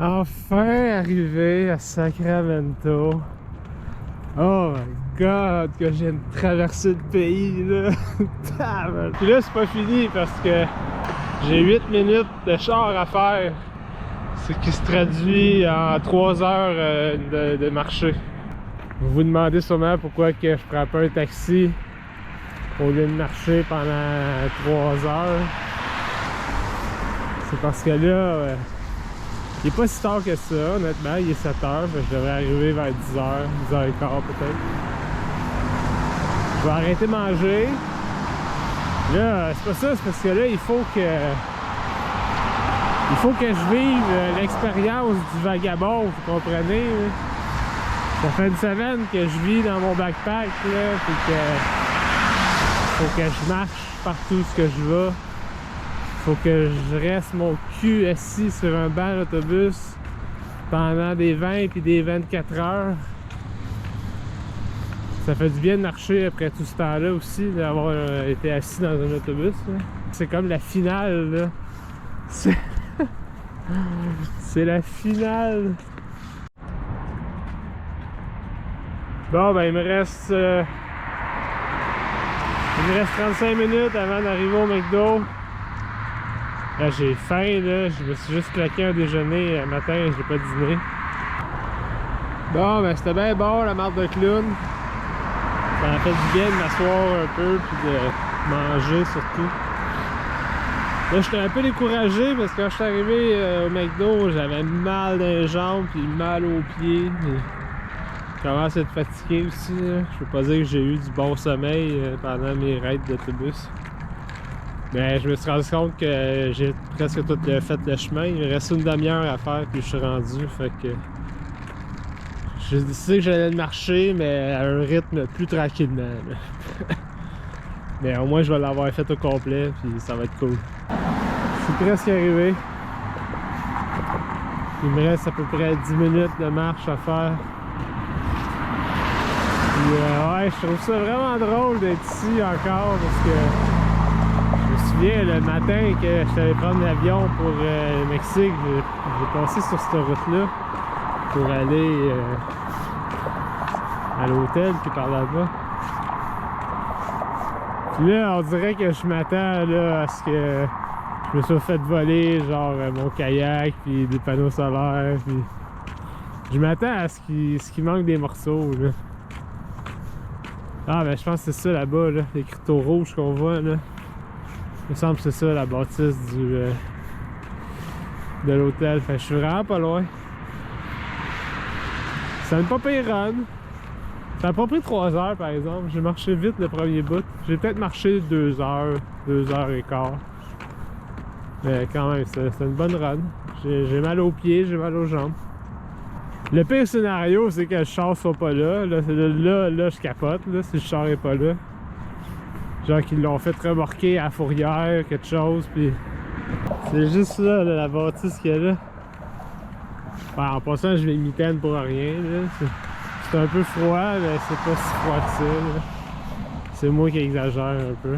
Enfin arrivé à Sacramento. Oh my god, que j'ai traversé le pays là. Puis là c'est pas fini parce que j'ai 8 minutes de char à faire. Ce qui se traduit en 3 heures de marcher. Vous vous demandez sûrement pourquoi que je prends pas un taxi au lieu de marcher pendant 3 heures. C'est parce que là, il n'est pas si tard que ça, honnêtement, il est 7 heures, je devrais arriver vers 10 heures, 10 heures et quart peut-être. Je vais arrêter de manger. Là, c'est pas ça, c'est parce que là, il faut que je vive l'expérience du vagabond, vous comprenez? Là. Ça fait une semaine que je vis dans mon backpack, là, puis que faut que je marche partout ce que je vais. Faut que je reste mon cul assis sur un banc d'autobus pendant des 20 puis des 24 heures. Ça fait du bien de marcher après tout ce temps-là aussi, d'avoir été assis dans un autobus. C'est comme la finale, là. C'est la finale. Bon, ben il me reste 35 minutes avant d'arriver au McDo. Là, j'ai faim, là. Je me suis juste claqué un déjeuner le matin et je n'ai pas dîné. Bon, ben c'était bien bon, la marde de clown. Ça m'a fait du bien de m'asseoir un peu puis de manger surtout. Là, j'étais un peu découragé parce que quand je suis arrivé au McDo, j'avais mal dans les jambes puis mal aux pieds. Je commence à être fatigué aussi. Là. Je peux pas dire que j'ai eu du bon sommeil pendant mes raids d'autobus. Mais je me suis rendu compte que j'ai presque tout fait le chemin. Il me reste une demi-heure à faire puis je suis rendu. Fait que j'ai décidé que j'allais marcher, mais à un rythme plus tranquillement. Mais au moins je vais l'avoir fait au complet puis ça va être cool. Je suis presque arrivé. Il me reste à peu près 10 minutes de marche à faire. Puis ouais, je trouve ça vraiment drôle d'être ici encore parce que je me souviens le matin que je allé prendre l'avion pour le Mexique, j'ai passé sur cette route-là pour aller à l'hôtel puis par là-bas. Puis là, on dirait que je m'attends là à ce que je me sois fait voler genre mon kayak puis des panneaux solaires puis je m'attends à ce qu'il manque des morceaux là. Ah ben je pense que c'est ça là-bas là, les criteaux rouges qu'on voit là. Il me semble que c'est ça la bâtisse de l'hôtel. Fait que je suis vraiment pas loin. Ça n'a pas pire run. Ça n'a pas pris 3 heures par exemple. J'ai marché vite le premier bout. J'ai peut-être marché 2 heures, 2 heures et quart. Mais quand même, c'est une bonne run. J'ai mal aux pieds, j'ai mal aux jambes. Le pire scénario, c'est que le char soit pas là. Là, je capote, là, si le char est pas là. Genre qu'ils l'ont fait remorquer à fourrière, quelque chose, puis c'est juste là, la bâtisse qu'il y a là. Ben, en passant, je vais mitaine pour rien, là. C'est un peu froid, mais c'est pas si froid que ça, là. C'est moi qui exagère un peu.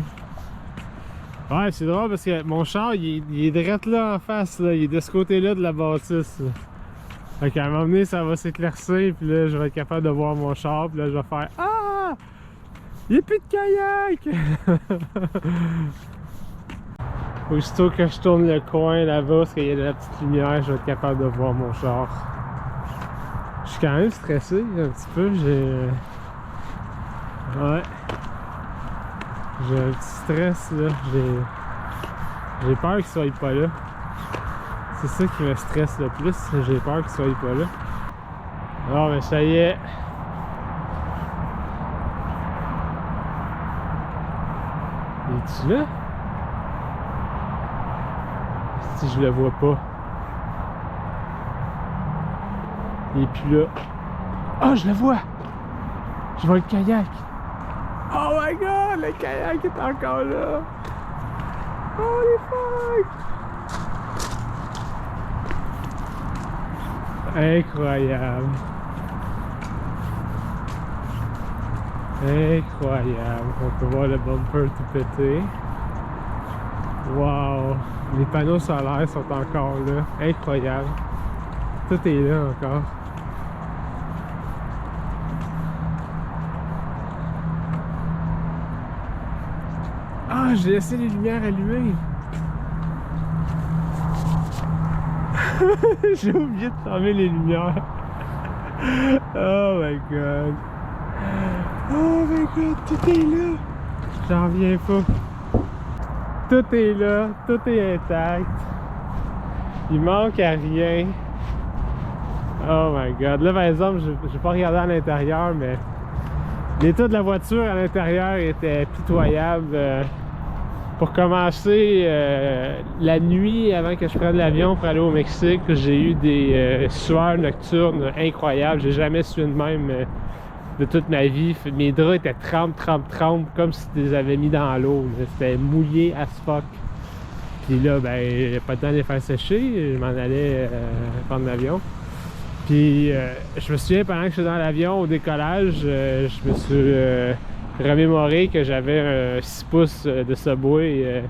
Ouais, c'est drôle parce que mon char, il est direct là en face, là. Il est de ce côté-là de la bâtisse, là. Fait qu'à un moment donné, ça va s'éclaircir, puis là, je vais être capable de voir mon char, puis là, je vais faire « Ah! Il n'y a plus de kayak! » Aussitôt que je tourne le coin là-bas, parce qu'il y a de la petite lumière, je vais être capable de voir mon char. Je suis quand même stressé, un petit peu, Ouais. J'ai un petit stress, là. J'ai peur qu'il soit pas là. C'est ça qui me stresse le plus, j'ai peur qu'il soit pas là. Alors, mais ça y est. Es-tu là? Si je le vois pas. Il est plus là. Oh, je le vois! Je vois le kayak! Oh my god! Le kayak est encore là! Holy fuck! Incroyable! Incroyable! On peut voir le bumper tout pété. Wow! Les panneaux solaires sont encore là. Incroyable! Tout est là encore. Ah, j'ai laissé les lumières allumées. J'ai oublié de fermer les lumières. Oh my god. Oh my god, tout est là. J'en reviens pas. Tout est là, tout est intact. Il manque à rien. Oh my god. Là, par exemple, je vais pas regarder à l'intérieur, mais l'état de la voiture à l'intérieur était pitoyable. Pour commencer, la nuit avant que je prenne l'avion pour aller au Mexique, j'ai eu des sueurs nocturnes incroyables. J'ai jamais sué de même de toute ma vie. Mes draps étaient trempes, comme si tu les avais mis dans l'eau. C'était mouillé as fuck. Puis là, ben, pas le temps de les faire sécher. Je m'en allais prendre l'avion. Puis je me souviens, pendant que j'étais dans l'avion au décollage, je me suis remémoré que j'avais un 6 pouces de Subway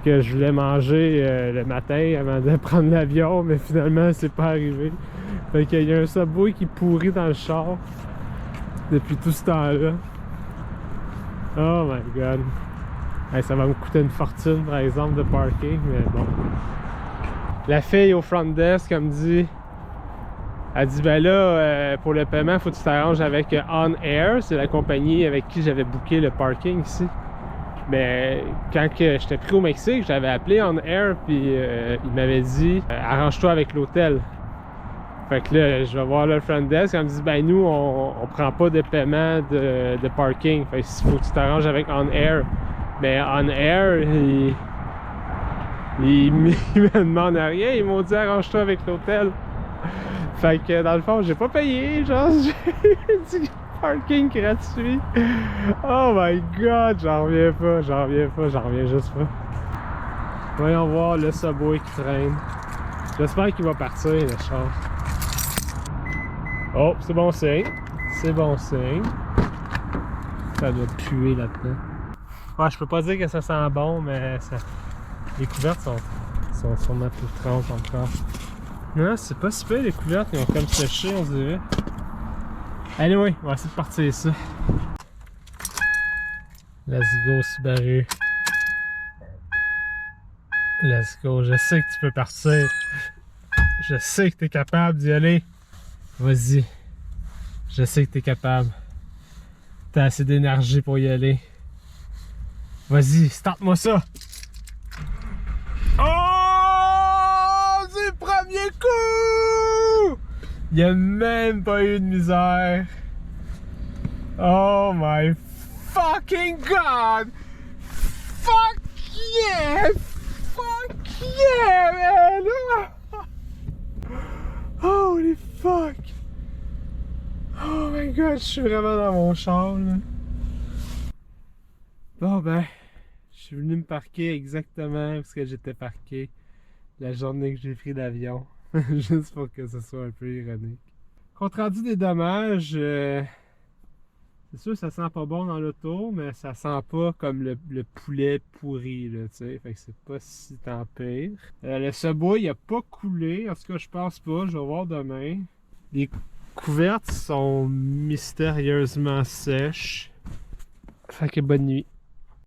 que je voulais manger le matin avant de prendre l'avion, mais finalement c'est pas arrivé. Fait qu'il y a un Subway qui pourrit dans le char depuis tout ce temps-là. Oh my god. Hey, ça va me coûter une fortune par exemple de parking, mais bon. La fille au front desk, elle me dit... Elle dit, ben là, pour le paiement, il faut que tu t'arranges avec On Air. C'est la compagnie avec qui j'avais booké le parking ici. Mais quand j'étais pris au Mexique, j'avais appelé On Air, puis il m'avait dit, arrange-toi avec l'hôtel. Fait que là, je vais voir le front desk. Elle me dit, ben nous, on prend pas de paiement de parking. Fait qu'il faut que tu t'arranges avec On Air. Mais On Air, il me demande rien. Ils m'ont dit, arrange-toi avec l'hôtel. Fait que dans le fond, j'ai pas payé, genre j'ai du parking gratuit. Oh my god, j'en reviens juste pas. Voyons voir le Subway qui traîne. J'espère qu'il va partir, le char. Oh, c'est bon signe. C'est bon signe. Ça doit puer là-dedans. Ouais, je peux pas dire que ça sent bon, mais ça... les couvertes sont sûrement plus trempes encore. Non, c'est pas si pire les couvertes, ils ont comme séché, on dirait. Allez, oui, on va essayer de partir ça. Let's go, Subaru. Let's go, je sais que tu peux partir. Je sais que t'es capable d'y aller. Vas-y. Je sais que t'es capable. T'as assez d'énergie pour y aller. Vas-y, starte-moi ça. Oh! C'est le premier coup! Il n'y a même pas eu de misère. Oh my fucking god! Fuck yeah! Fuck yeah, man! Holy fuck! Oh my god, je suis vraiment dans mon char, là. Bon ben, je suis venu me parquer exactement parce que j'étais parqué la journée que j'ai pris l'avion. Juste pour que ce soit un peu ironique. Compte rendu des dommages, c'est sûr que ça sent pas bon dans l'auto, mais ça sent pas comme le poulet pourri, là, tu sais. Fait que c'est pas si tant pire. Le Subway, il a pas coulé, en tout cas je pense pas, je vais voir demain. Les couvertes sont mystérieusement sèches. Fait que bonne nuit.